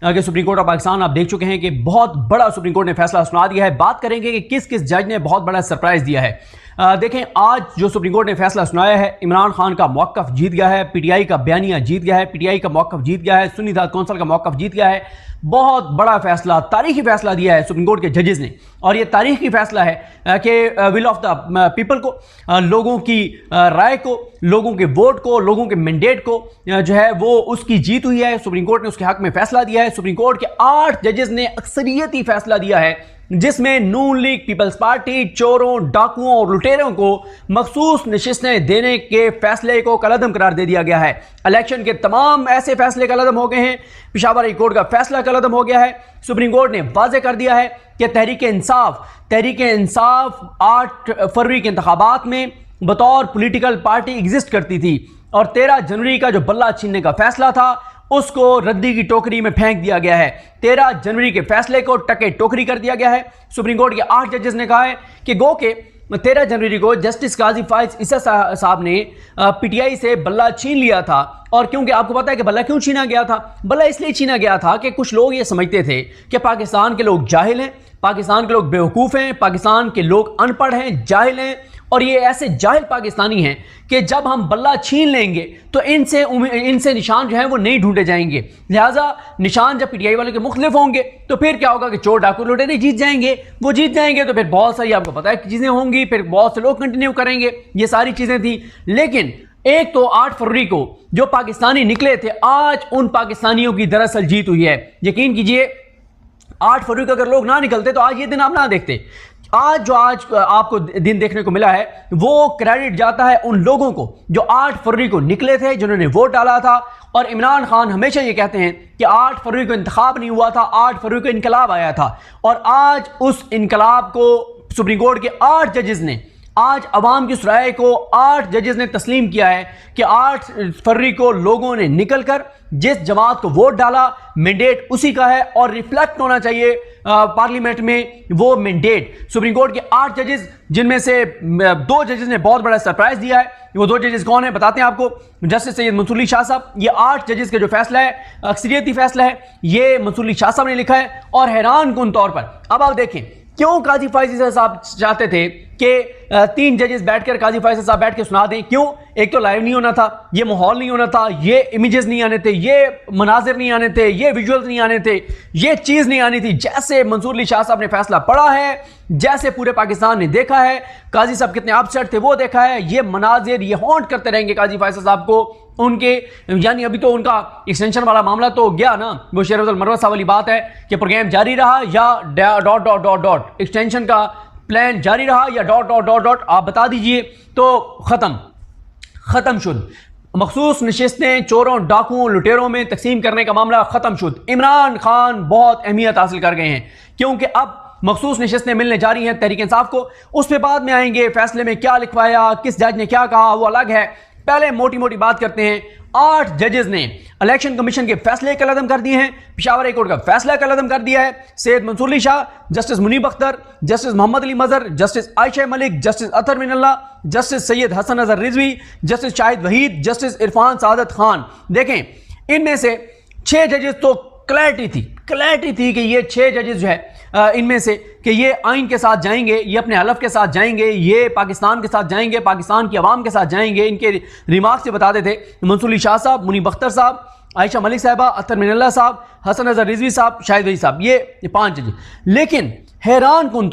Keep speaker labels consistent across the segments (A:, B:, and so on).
A: कि supreme court of Pakistan आप देख चुके हैं कि बहुत बड़ा सुप्रीम कोर्ट ने फैसला सुना दिया है। बात करेंगे कि किस किस जज ने बहुत बड़ा सरप्राइज दिया है। देखें, आज जो सुप्रीम कोर्ट ने फैसला सुनाया है, इमरान खान का मौक़िफ़ जीत गया है, पीटीआई का बयानिया जीत गया है, पीटीआई का मौक़िफ़ जीत गया है, सुन्नी इत्तेहाद कौंसिल का मौक़िफ़ जीत गया है। बहुत बड़ा फैसला, तारीखी फैसला दिया है सुप्रीम कोर्ट के जजेस ने, और ये तारीखी फैसला है कि विल ऑफ द पीपल को, लोगों की राय को, लोगों के वोट को, लोगों के मैंडेट को जो है वो उसकी जीत हुई है। सुप्रीम कोर्ट ने उसके हक में फैसला दिया है। सुप्रीम कोर्ट के 8 जजेस ने अक्सरियती फैसला दिया है, जिसमें नून लीग, पीपल्स पार्टी, चोरों, डाकुओं और लुटेरों को मखसूस नशिस्तें देने के फैसले को कलअदम करार दे दिया गया है। इलेक्शन के तमाम ऐसे फैसले कलअदम हो गए हैं। पेशावर हाई कोर्ट का फैसला कलअदम हो गया है। सुप्रीम कोर्ट ने वाज़ेह कर दिया है कि तहरीक इंसाफ 8 फरवरी के इंतखाबात में बतौर पॉलिटिकल पार्टी एग्जिस्ट करती थी, और 13 जनवरी का जो बल्ला छीनने का फैसला था उसको रद्दी की टोकरी में फेंक दिया गया है। 13 जनवरी के फैसले को टके टोकरी कर दिया गया है। सुप्रीम कोर्ट के 8 जजेस ने कहा है कि गो के 13 जनवरी को जस्टिस काजी फाइज ईसा साहब ने पीटीआई से बल्ला छीन लिया था। और क्योंकि आपको पता है कि बल्ला क्यों छीना गया था? बल्ला इसलिए छीना गया था कि कुछ लोग ये समझते थे कि पाकिस्तान के लोग जाहिल हैं, पाकिस्तान के लोग बेवकूफ़ हैं, पाकिस्तान के लोग अनपढ़ हैं, जाहिल हैं, और ये ऐसे जाहिल पाकिस्तानी हैं कि जब हम बल्ला छीन लेंगे तो इनसे निशान जो है वो नहीं ढूंढे जाएंगे। लिहाजा निशान जब पीटीआई वालों के मुख्तलिफ होंगे तो फिर क्या होगा कि चोर डाकू लुटेरे जीत जाएंगे। वो जीत जाएंगे तो फिर बहुत सारी आपको पता है चीज़ें होंगी, फिर बहुत से लोग कंटिन्यू करेंगे। ये सारी चीज़ें थी। लेकिन एक तो 8 फरवरी को जो पाकिस्तानी निकले थे, आज उन पाकिस्तानियों की दरअसल जीत हुई है। यकीन कीजिए, 8 फरवरी को अगर लोग ना निकलते तो आज ये दिन आप ना देखते। आज आपको दिन देखने को मिला है वो क्रेडिट जाता है उन लोगों को जो 8 फरवरी को निकले थे, जिन्होंने वोट डाला था। और इमरान खान हमेशा ये कहते हैं कि 8 फरवरी को इंतखाब नहीं हुआ था, 8 फरवरी को इनकलाब आया था। और आज उस इनकलाब को सुप्रीम कोर्ट के 8 जजेस ने, आज अवाम की उस राय को 8 जजेस ने तस्लीम किया है कि 8 फरवरी को लोगों ने निकलकर जिस जमात को वोट डाला, मैंडेट उसी का है, और रिफ्लेक्ट होना चाहिए पार्लियामेंट में वो मैंडेट। सुप्रीम कोर्ट के 8 जजेस, जिनमें से 2 जजेस ने बहुत बड़ा सरप्राइज दिया है। वो 2 जजेस कौन है बताते हैं आपको। जस्टिस सैयद मंसूर अली शाह साहब, ये 8 जजेस का जो फैसला है, अक्सरियती फैसला है, ये मंसूर अली शाह साहब ने लिखा है। और हैरान कुन तौर पर अब आप देखें क्यों काजी फाइज ईसा साहब चाहते थे कि 3 जजेस बैठकर काजी फाइज साहब बैठ के सुना दें। क्यों? एक तो लाइव नहीं होना था, ये माहौल नहीं होना था, ये इमेजेस नहीं आने थे, ये मनाजिर नहीं आने थे, ये विजुअल्स नहीं आने थे, ये चीज़ नहीं आनी थी। जैसे मंसूर अली शाह साहब ने फैसला पढ़ा है, जैसे पूरे पाकिस्तान ने देखा है, काजी साहब कितने अपसेट थे वो देखा है। ये मनाजिर ये हॉन्ट करते रहेंगे काजी फाइज साहब को। उनके यानी अभी तो उनका एक्सटेंशन वाला मामला तो गया ना, वो शेर अब्दुल मरवत साहब वाली बात है कि प्रोग्राम जारी रहा या dot dot dot dot extension का प्लान जारी रहा या डॉट डॉट डॉट डॉट आप बता दीजिए तो ख़त्म शुद। मखसूस नशिस्तें चोरों, डाकुओं, लुटेरों में तकसीम करने का मामला ख़त्म शुद। इमरान खान बहुत अहमियत हासिल कर गए हैं क्योंकि अब मखसूस नशिस्तें मिलने जा रही हैं तहरीक इंसाफ को। उस पर बाद में आएंगे, फैसले में क्या लिखवाया, किस जज ने क्या कहा, वो अलग है। पहले मोटी मोटी बात करते हैं। 8 जजेस ने इलेक्शन कमीशन के फैसले कलअदम कर दिए हैं, पेशावर हाई कोर्ट का फैसला कलअदम कर दिया है। Syed Mansoor Ali Shah, justice Munib Akhtar, justice Mohammad Ali Mazhar, justice Ayesha Malik, justice Athar Minallah, justice Syed Hasan Azhar Rizvi, justice Shahid Waheed, justice Irfan Saadat Khan. देखें, इनमें से 6 जजेस तो क्लैरिटी थी कि ये 6 जजेस जो है इनमें से कि ये आइन के साथ जाएंगे, ये अपने हलफ के साथ जाएंगे, ये पाकिस्तान के साथ जाएंगे, पाकिस्तान की आवाम के साथ जाएंगे। इनके रिमार्क से बताते थे मंसूर अली शाह साहब, मुनीब अख्तर साहब, आयशा मलिक साहिबा, अतर मिनल्ला साहब, हसन अजहर रिजवी साहब, शाहिद वहीद साहब, ये 5 जजेस। लेकिन हैरान कुन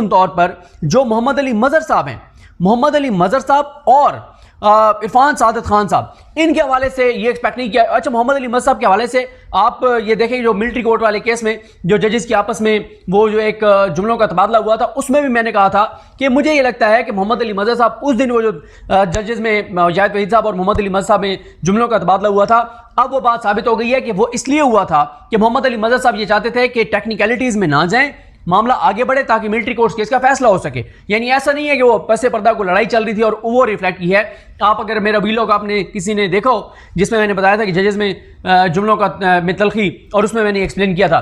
A: तौर पर जो मोहम्मद अली मजहर साहब हैं, मोहम्मद अली मजहर साहब और इरफान सादत खान साहब, इनके हवाले से ये एक्सपेक्ट नहीं किया। अच्छा, मोहम्मद अली मजहर साहब के हवाले से आप ये देखें, जो मिलिट्री कोर्ट वाले केस में जो जजेस के आपस में वो जो एक जुमलों का तबादला हुआ था, उसमें भी मैंने कहा था कि मुझे ये लगता है कि मोहम्मद अली मजहर साहब उस दिन वो जो जजेस में जाहिद वहीद साहब और मोहम्मद अली मजहर साहब में जुमलों का तबादला हुआ था, अब वो बात साबित हो गई है कि वो इसलिए हुआ था कि मोहम्मद अली मजहर साहब ये चाहते थे कि टेक्निकलिटीज़ में ना जाएं, मामला आगे बढ़े ताकि मिलिट्री कोर्ट केस का फैसला हो सके। यानी ऐसा नहीं है कि वो पसे पर्दा को लड़ाई चल रही थी और वो रिफ्लेक्ट की है। आप अगर मेरा वीलॉग आपने किसी ने देखा हो जिसमें मैंने बताया था कि जजेस में जुमलों का में तलखी, और उसमें मैंने एक्सप्लेन किया था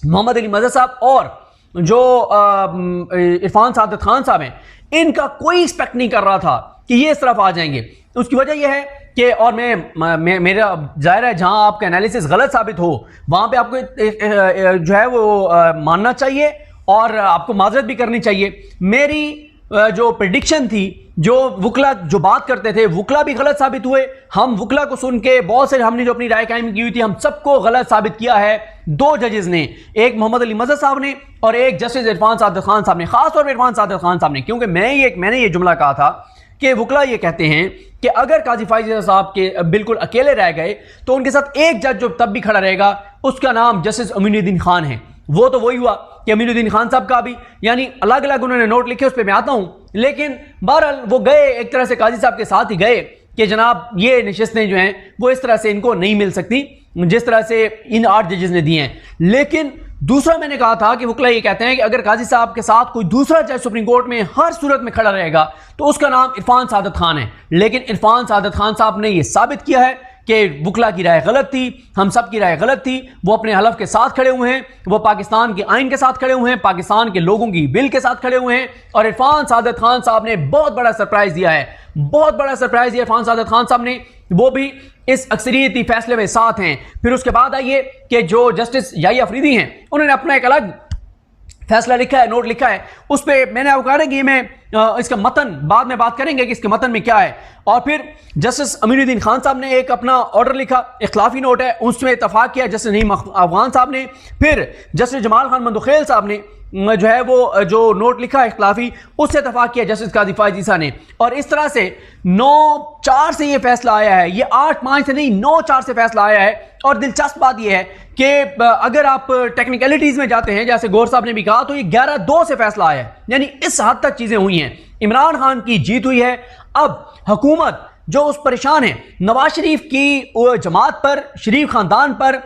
A: मोहम्मद अली मजहर साहब और जो इरफान सादत खान साहब हैं, इनका कोई एक्सपेक्ट नहीं कर रहा था कि ये इस तरफ आ जाएंगे। उसकी वजह यह है कि, और मेरा जाहिर है जहां आपका एनालिसिस गलत साबित हो वहां पे आपको जो है वो मानना चाहिए और आपको माजरत भी करनी चाहिए। मेरी जो प्रेडिक्शन थी, जो वुकला जो बात करते थे, वुकला भी गलत साबित हुए। हम वुकला को सुन के बहुत से हमने जो अपनी राय कायम की हुई थी, हम सबको गलत साबित किया है दो जजेस ने, एक मोहम्मद अली मजहर साहब ने और एक जस्टिस इरफान सादत खान साहब ने, खासतौर पर इरफान सादत खान साहब ने, क्योंकि मैंने ये जुमला कहा था कि वुकला ये कहते हैं कि अगर काजी फायज़ साहब के बिल्कुल अकेले रह गए तो उनके साथ एक जज जो तब भी खड़ा रहेगा उसका नाम जस्टिस अमीनुद्दीन खान है। वो तो वही हुआ कि अमीनुद्दीन खान साहब का भी यानी अलग अलग उन्होंने नोट लिखे, उस पर मैं आता हूं, लेकिन बहरहाल वो गए एक तरह से काजी साहब के साथ ही गए कि जनाब ये नशिस्तें जो हैं वो इस तरह से इनको नहीं मिल सकती जिस तरह से इन 8 जजेस ने दिए हैं। लेकिन दूसरा मैंने कहा था कि वुकला ये कहते हैं कि अगर काजी साहब के साथ कोई दूसरा जज सुप्रीम कोर्ट में हर सूरत में खड़ा रहेगा तो उसका नाम इरफान सादत खान है। लेकिन इरफान सादत खान साहब ने यह साबित किया है कि वुकला की राय गलत थी, हम सब की राय गलत थी। वो अपने हलफ के साथ खड़े हुए हैं, वो पाकिस्तान के आइन के साथ खड़े हुए हैं, पाकिस्तान के लोगों की बिल के साथ खड़े हुए हैं। और इरफान सादत खान साहब ने बहुत बड़ा सरप्राइज दिया है, बहुत बड़ा सरप्राइज दिया इरफान सादत खान साहब ने, वो भी इस अक्सरियती फैसले में साथ हैं। फिर उसके बाद आइए कि जो जस्टिस याहिया अफरीदी हैं उन्होंने अपना एक अलग फैसला लिखा है, नोट लिखा है, उस पर मैंने आपको कहा ना कि मैं इसका मतन बाद में बात करेंगे कि इसके मतन में क्या है। और फिर जस्टिस अमीनुद्दीन खान साहब ने एक अपना ऑर्डर लिखा, इख्लाफी नोट है, उसमें इतफाक किया जस्टिस नईम अफगान साहब ने। फिर जस्टिस जमाल खान मंदुखेल साहब ने जो है वो जो नोट लिखा इख्लाफी, उससे इतफाक किया जस्टिस काजी फायज़ ईसा ने। और इस तरह से 9-4 से ये फैसला आया है, ये 8-5 से नहीं 9-4 से फैसला आया है। और दिलचस्प बात यह है कि अगर आप टेक्निकलिटीज में जाते हैं, जैसे गौर साहब ने भी कहा, तो ये 11-2 से फैसला आया है, यानी इस हद तक चीजें हुई हैं। इमरान खान की जीत हुई है। अब हुकूमत जो उस परेशान है, नवाज शरीफ की जमात पर, शरीफ खानदान पर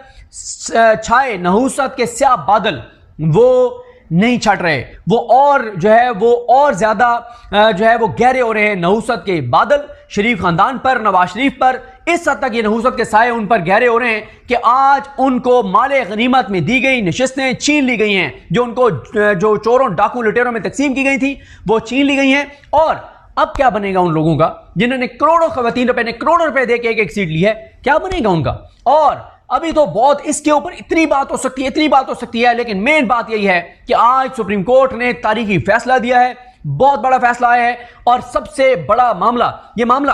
A: छाए नहूसत के स्याह बादल वो नहीं छट रहे, वो और जो है वो और ज्यादा जो है वो गहरे हो रहे हैं। नहूसत के बादल शरीफ खानदान पर, नवाज शरीफ पर, इस हद तक ये नहूसत के साए उन पर गहरे हो रहे हैं कि आज उनको माले गनीमत में दी गई नशिस्तें छीन ली गई हैं, जो उनको जो चोरों डाकू लुटेरों में तकसीम की गई थी वो छीन ली गई हैं। और अब क्या बनेगा उन लोगों का जिन्होंने करोड़ों खवातीन रुपए ने करोड़ों रुपए देके एक सीट ली है, क्या बनेगा उनका? और अभी तो बहुत इसके ऊपर इतनी बात हो सकती है, इतनी बात हो सकती है, लेकिन मेन बात यही है कि आज सुप्रीम कोर्ट ने तारीखी फैसला दिया है, बहुत बड़ा फैसला आया है। और सबसे बड़ा मामला, यह मामला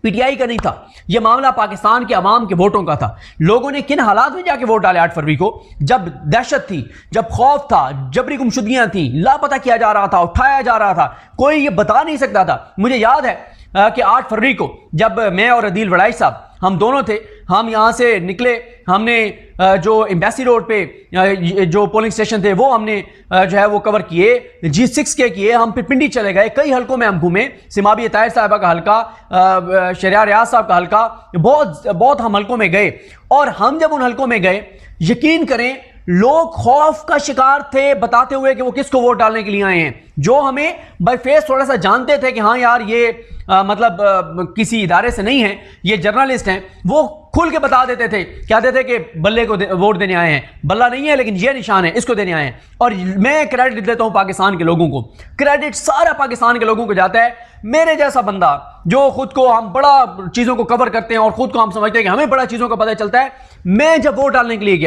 A: पीटीआई का नहीं था, यह मामला पाकिस्तान के अवाम के वोटों का था। लोगों ने किन हालात में जाके वोट डाले 8 फरवरी को, जब दहशत थी, जब खौफ था, जबरी गुमशुदगियां थी, लापता किया जा रहा था, उठाया जा रहा था, कोई ये बता नहीं सकता था। मुझे याद है कि 8 फरवरी को जब मैं और अदील वड़ाई साहब हम दोनों थे, हम यहाँ से निकले, हमने जो एम्बेसी रोड पे जो पोलिंग स्टेशन थे वो हमने जो है वो कवर किए, G6 के किए, हम फिर पिंडी चले गए, कई हलकों में हम घूमे, सिमाबी ताहिर साहिबा का हल्का, शरियार रियाज साहब का हल्का, बहुत हम हलकों में गए। और हम जब उन हलकों में गए, यकीन करें लोग खौफ का शिकार थे, बताते हुए कि वो किसको वोट डालने के लिए आए हैं। जो हमें बाय फेस थोड़ा सा जानते थे कि हाँ यार ये मतलब किसी इदारे से नहीं है, ये जर्नलिस्ट हैं, वो खुल के बता देते थे, कहते थे कि बल्ले को वोट देने आए हैं, बल्ला नहीं है लेकिन ये निशान है, इसको देने आए हैं। और मैं क्रेडिट देता हूं पाकिस्तान के लोगों को, क्रेडिट सारा पाकिस्तान के लोगों को जाता है। मेरे जैसा बंदा जो खुद को, हम बड़ा चीजों को कवर करते हैं और खुद को हम समझते हैं कि हमें बड़ा चीजों का पता चलता है, मैं जब वोट डालने के लिए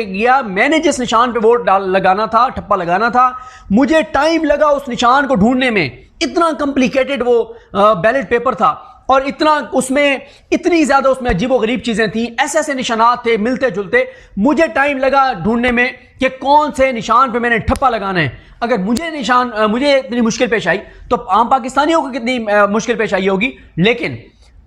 A: गया, मैंने जिस निशान पे वोट लगाना था, ठप्पा लगाना था, मुझे टाइम लगा उस निशान को ढूंढने में। इतना कॉम्प्लिकेटेड वो बैलेट पेपर था और इतना उसमें इतनी ज्यादा उसमें अजीबोगरीब चीजें थी, ऐसे निशानात थे मिलते जुलते। मुझे टाइम लगा ढूंढने में कि कौन से निशान पे मैंने ठप्पा लगाना है। अगर मुझे इतनी मुश्किल पेश आई तो आम पाकिस्तानियों को कितनी मुश्किल पेश आई होगी। लेकिन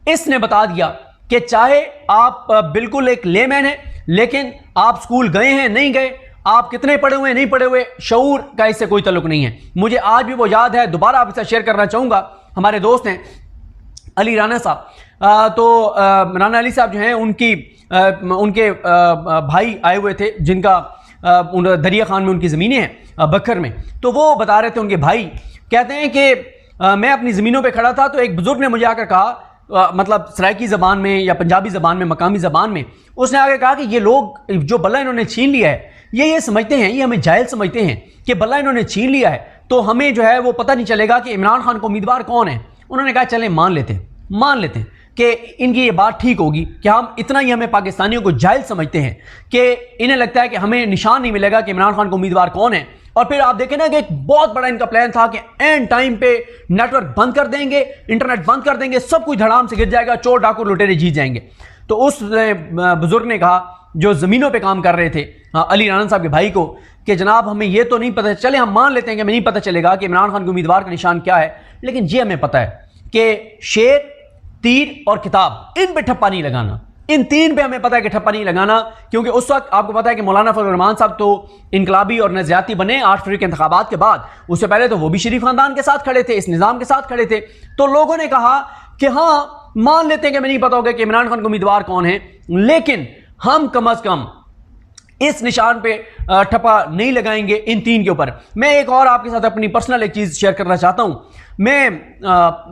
A: इसने बता दिया कि चाहे आप बिल्कुल एक लेमैन है, लेकिन आप स्कूल गए हैं नहीं गए, आप कितने पढ़े हुए नहीं पढ़े हुए, शऊर का इससे कोई ताल्लुक नहीं है। मुझे आज भी वो याद है, दोबारा आपके साथ शेयर करना चाहूंगा। हमारे दोस्त हैं अली राना साहब, तो राना अली साहब जो हैं उनके भाई आए हुए थे, जिनका दरिया खान में उनकी ज़मीनें हैं, बखर में। तो वो बता रहे थे, उनके भाई कहते हैं कि मैं अपनी ज़मीनों पे खड़ा था तो एक बुजुर्ग ने मुझे आकर कहा, मतलब सराइकी ज़बान में या पंजाबी ज़बान में, मकामी ज़बान में, उसने आगे कहा कि ये लोग जो बल्ला इन्होंने छीन लिया है, ये समझते हैं, ये हमें जाहिल समझते हैं कि बल्ला इन्होंने छीन लिया है तो हमें जो है वो पता नहीं चलेगा कि इमरान खान को उम्मीदवार कौन है। उन्होंने कहा चलें मान लेते हैं कि इनकी ये बात ठीक होगी कि हम इतना ही हमें पाकिस्तानियों को जाहिल समझते हैं कि इन्हें लगता है कि हमें निशान नहीं मिलेगा कि इमरान खान को उम्मीदवार कौन है। और फिर आप देखें ना कि एक बहुत बड़ा इनका प्लान था कि एंड टाइम पे नेटवर्क बंद कर देंगे, इंटरनेट बंद कर देंगे, सब कुछ धड़ाम से गिर जाएगा, चोर डाकू लुटेरे जीत जाएंगे। तो उस बुजुर्ग ने कहा जो ज़मीनों पे काम कर रहे थे अली राना साहब के भाई को कि जनाब हमें ये तो नहीं पता, चले हम मान लेते हैं कि हमें नहीं पता चलेगा कि इमरान खान के उम्मीदवार का निशान क्या है, लेकिन ये हमें पता है कि शेर, तीर और किताब, इन पे ठप्पा नहीं लगाना। इन तीन पे हमें पता है कि ठप्पा नहीं लगाना, क्योंकि उस वक्त आपको पता है कि मौलाना फजल रहमान साहब तो इनकलाबी और नज़रियाती बने 8 फरवरी के इंतखाबात के बाद। उससे पहले तो वो भी शरीफ खानदान के साथ खड़े थे, इस निज़ाम के साथ खड़े थे। तो लोगों ने कहा कि हाँ मान लेते हैं कि हमें नहीं पता होगा कि इमरान खान को उम्मीदवार कौन है, लेकिन हम कम अज कम इस निशान पे ठप्पा नहीं लगाएंगे इन तीन के ऊपर। मैं एक और आपके साथ अपनी पर्सनल एक चीज़ शेयर करना चाहता हूँ।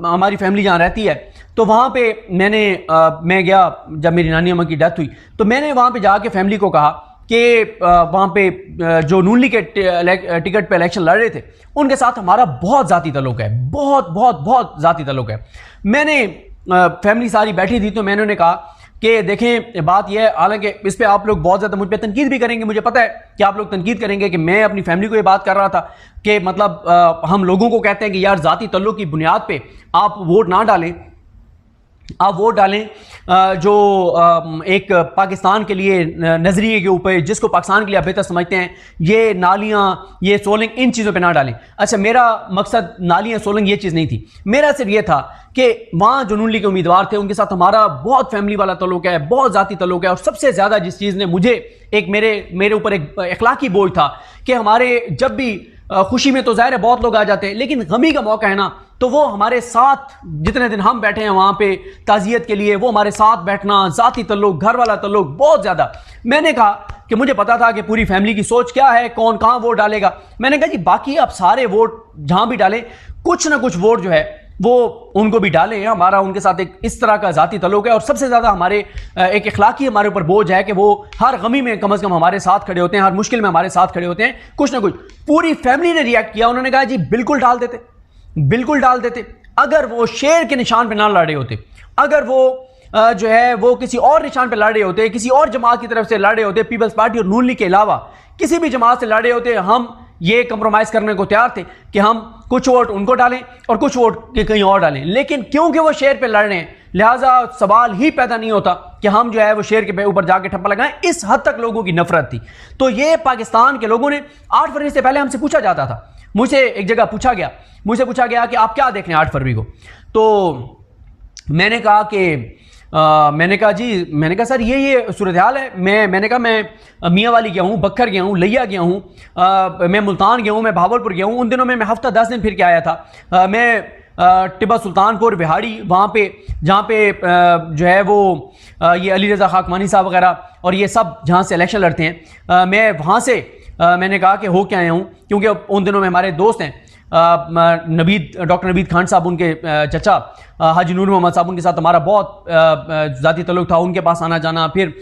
A: हमारी फैमिली जहाँ रहती है तो वहाँ पे मैं गया जब मेरी नानी अम्मा की डेथ हुई, तो मैंने वहाँ पे जाके फैमिली को कहा कि वहाँ पे जो नून लीग के टिकट पे इलेक्शन लड़ रहे थे उनके साथ हमारा बहुत ज़ाती ताल्लुक है, बहुत ज़ाती ताल्लुक है। मैंने फैमिली सारी बैठी थी तो मैंने उन्हें कहा कि देखें बात यह है, हालांकि इस पे आप लोग बहुत ज़्यादा मुझ पर तनकीद भी करेंगे, मुझे पता है कि आप लोग तनकीद करेंगे कि मैं अपनी फैमिली को ये बात कर रहा था कि मतलब हम लोगों को कहते हैं कि यार ज़ाती ताल्लुक की बुनियाद पे आप वोट ना डालें, आप वोट डालें जो एक पाकिस्तान के लिए नज़रिए के ऊपर, जिसको पाकिस्तान के लिए आप बेहतर समझते हैं, ये नालियाँ, ये सोलिंग, इन चीज़ों पे ना डालें। अच्छा, मेरा मकसद नालियाँ सोलिंग ये चीज़ नहीं थी, मेरा सिर्फ ये था कि वहाँ जो नून लीग के उम्मीदवार थे उनके साथ हमारा बहुत फैमिली वाला ताल्लुक है, बहुत ज़ाती ताल्लुक है। और सबसे ज़्यादा जिस चीज़ ने मुझे एक मेरे ऊपर एक अखलाकी बोझ था कि हमारे जब भी खुशी में तो ज़ाहिर है बहुत लोग आ जाते हैं, लेकिन गमी का मौका है ना, तो वो हमारे साथ जितने दिन हम बैठे हैं वहाँ पे ताज़ियत के लिए, वो हमारे साथ बैठना, ज़ाती ताल्लुक, घर वाला ताल्लुक बहुत ज़्यादा। मैंने कहा कि मुझे पता था कि पूरी फैमिली की सोच क्या है, कौन कहाँ वोट डालेगा। मैंने कहा जी बाकी आप सारे वोट जहाँ भी डालें, कुछ ना कुछ वोट जो है वो उनको भी डालें, हमारा उनके साथ एक इस तरह का ज़ाती ताल्लुक है। और सबसे ज़्यादा हमारे एक अखलाकी हमारे ऊपर बोझ है कि वो हर गमी में कम से कम हमारे साथ खड़े होते हैं, हर मुश्किल में हमारे साथ खड़े होते हैं, कुछ ना कुछ। पूरी फैमिली ने रिएक्ट किया, उन्होंने कहा जी बिल्कुल डाल देते, बिल्कुल डाल देते। अगर वो शेर के निशान पर ना लड़ रहे होते, अगर वो जो है वो किसी और निशान पर लड़ रहे होते, किसी और जमात की तरफ से लड़ रहे होते, पीपल्स पार्टी और नून लीग के अलावा किसी भी जमात से लड़ रहे होते, हम ये कंप्रोमाइज़ करने को तैयार थे कि हम कुछ वोट उनको डालें और कुछ वोट के कहीं और डालें। लेकिन क्योंकि वो शेर पे लड़ रहे हैं, लिहाजा सवाल ही पैदा नहीं होता कि हम जो है वो शेर के ऊपर जाके ठप्पा लगाएं। इस हद तक लोगों की नफरत थी। तो ये पाकिस्तान के लोगों ने 8 फरवरी से पहले हमसे पूछा जाता था, मुझसे एक जगह पूछा गया कि आप क्या देख रहे हैं 8 फरवरी को। तो मैंने कहा कि मैंने कहा सर ये सूरत हाल है। मैंने कहा मैं मियाँ वाली गया हूँ, बक्खर गया हूँ, लिया गया हूँ, मैं मुल्तान गया हूँ, मैं भावलपुर गया हूँ। उन दिनों में मैं हफ्ता 10 दिन फिर के आया था। मैं टिब्बा सुल्तानपुर, बिहाड़ी, वहाँ पे जहाँ पे जो है वो ये अली रज़ा खाकमानी साहब वगैरह और ये सब जहाँ से इलेक्शन लड़ते हैं, मैं वहाँ से मैंने कहा कि हो के आया हूँ, क्योंकि उन दिनों में हमारे दोस्त हैं डॉक्टर नवीद खान साहब, उनके चचा हाजी नूर मोहम्मद साहब, उनके साथ हमारा बहुत ज़ाती ताल्लुक था, उनके पास आना जाना, फिर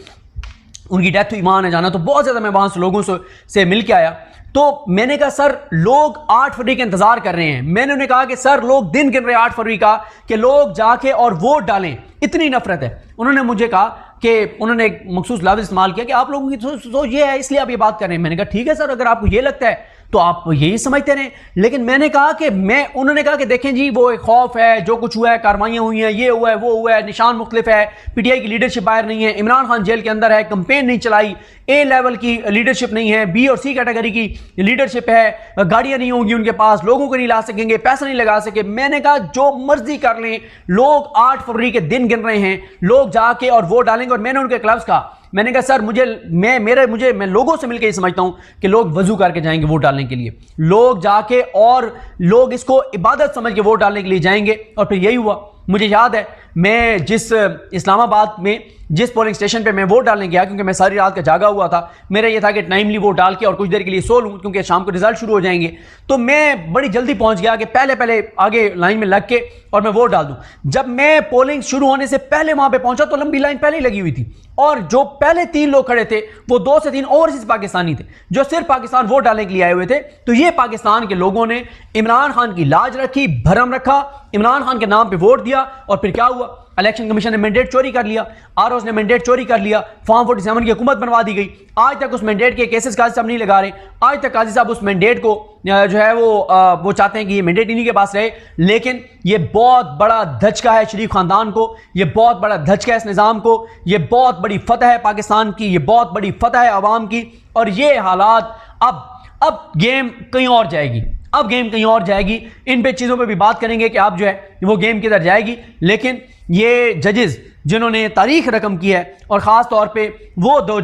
A: उनकी डेथ हुई, वहाँ आना जाना, तो बहुत ज़्यादा मैं वहाँ से लोगों से मिल के आया। तो मैंने कहा सर लोग 8 फरवरी का इंतज़ार कर रहे हैं। मैंने उन्हें कहा कि सर लोग दिन गिन रहे हैं 8 फरवरी का कि लोग जाके और वोट डालें, इतनी नफरत है। उन्होंने मुझे कहा कि उन्होंने एक मखसूस लफ्ज़ इस्तेमाल किया कि आप लोगों की सोच ये है इसलिए आप ये बात कर रहे हैं। मैंने कहा ठीक है सर, अगर आपको ये लगता है तो आप यही समझते रहें। लेकिन मैंने कहा कि उन्होंने कहा कि देखें जी वो एक खौफ है, जो कुछ हुआ है, कार्रवाइयाँ हुई हैं, ये हुआ है, वो हुआ है, निशान मुख्तलिफ है, पीटीआई की लीडरशिप बाहर नहीं है, इमरान खान जेल के अंदर है, कंपेन नहीं चलाई, ए लेवल की लीडरशिप नहीं है, बी और सी कैटेगरी की लीडरशिप है, गाड़ियाँ नहीं होंगी उनके पास, लोगों को नहीं ला सकेंगे, पैसा नहीं लगा सके। मैंने कहा जो मर्जी कर लें, लोग 8 फरवरी के दिन गिन रहे हैं, लोग जाके और वोट डालेंगे। और मैंने उनके क्लब्स कहा, मैंने कहा सर मैं लोगों से मिलकर ये समझता हूं कि लोग वजू करके जाएंगे वोट डालने के लिए, लोग जाके और लोग इसको इबादत समझ के वोट डालने के लिए जाएंगे। और फिर यही हुआ। मुझे याद है मैं जिस इस्लामाबाद में जिस पोलिंग स्टेशन पे मैं वोट डालने गया, क्योंकि मैं सारी रात का जागा हुआ था, मेरा ये था कि टाइमली वोट डाल के और कुछ देर के लिए सो लूँ क्योंकि शाम को रिजल्ट शुरू हो जाएंगे, तो मैं बड़ी जल्दी पहुंच गया कि पहले आगे लाइन में लग के और मैं वोट डाल दूं। जब मैं पोलिंग शुरू होने से पहले वहां पे पहुंचा तो लंबी लाइन पहले ही लगी हुई थी, और जो पहले 3 लोग खड़े थे वो 2 से 3 ओवरसीज पाकिस्तानी थे जो सिर्फ पाकिस्तान वोट डालने के लिए आए हुए थे। तो ये पाकिस्तान के लोगों ने इमरान खान की लाज रखी, भरम रखा, इमरान खान के नाम पे वोट दिया, और फिर क्या हुआ, इलेक्शन कमीशन ने मैंडेट चोरी कर लिया, आरओज ने मैंडेट चोरी कर लिया, फॉर्म 47 की हुकूमत बनवा दी गई। आज तक उस मैंडेट के केसेस काजी साहब नहीं लगा रहे, आज तक काजी साहब उस मैंडेट को जो है वो चाहते हैं कि ये मैंडेट इन्हीं के पास रहे। लेकिन ये बहुत बड़ा धचका है शरीफ खानदान को, ये बहुत बड़ा धचका है इस निज़ाम को, ये बहुत बड़ी फतह है पाकिस्तान की, ये बहुत बड़ी फतह है अवाम की। और ये हालात अब गेम कहीं और जाएगी, अब गेम कहीं और जाएगी। इन पे चीज़ों पे भी बात करेंगे कि अब जो है वो गेम किधर जाएगी। लेकिन ये जजेस जिन्होंने तारीख रकम की है, और ख़ास तौर पे वो दो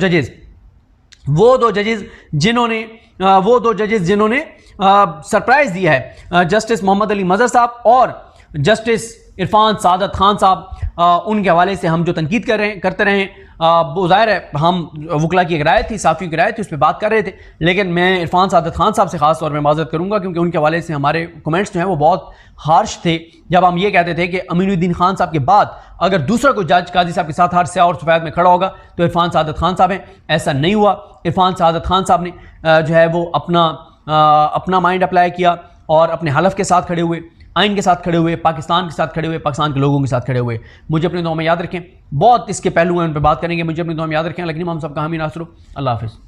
A: जजेस जिन्होंने सरप्राइज़ दिया है, जस्टिस मोहम्मद अली मजहर साहब और जस्टिस इरफान सादत खान साहब, उनके हवाले से हम जो तनकीद करते रहे, वो ज़ाहिर है हम वकला की एक राय थी, साफ़ियों की राय थी, उस पर बात कर रहे थे। लेकिन मैं इरफान सादत खान साहब से ख़ास तौर पर माज़रत करूँगा क्योंकि उनके हवाले से हमारे कमेंट्स जो हैं वो बहुत हार्श थे, जब हम ये कहते थे कि अमीनुद्दीन खान साहब के बाद अगर दूसरा कोई जज काजी साहब के साथ हर स्याह और सफ़ेद में खड़ा होगा तो इरफान सादत खान साहब हैं। ऐसा नहीं हुआ। इरफान सादत खान साहब ने जो है वो अपना माइंड अप्लाई किया और अपने हलफ के साथ खड़े हुए, आइन के साथ खड़े हुए, पाकिस्तान के साथ खड़े हुए, पाकिस्तान के लोगों के साथ खड़े हुए। मुझे अपने दुआ में याद रखें, बहुत इसके पहलू हैं, उन पर बात करेंगे। मुझे अपने दुआ में याद रखें। लेकिन हम सबका हामी नासरो, अल्लाह हाफ़िज़।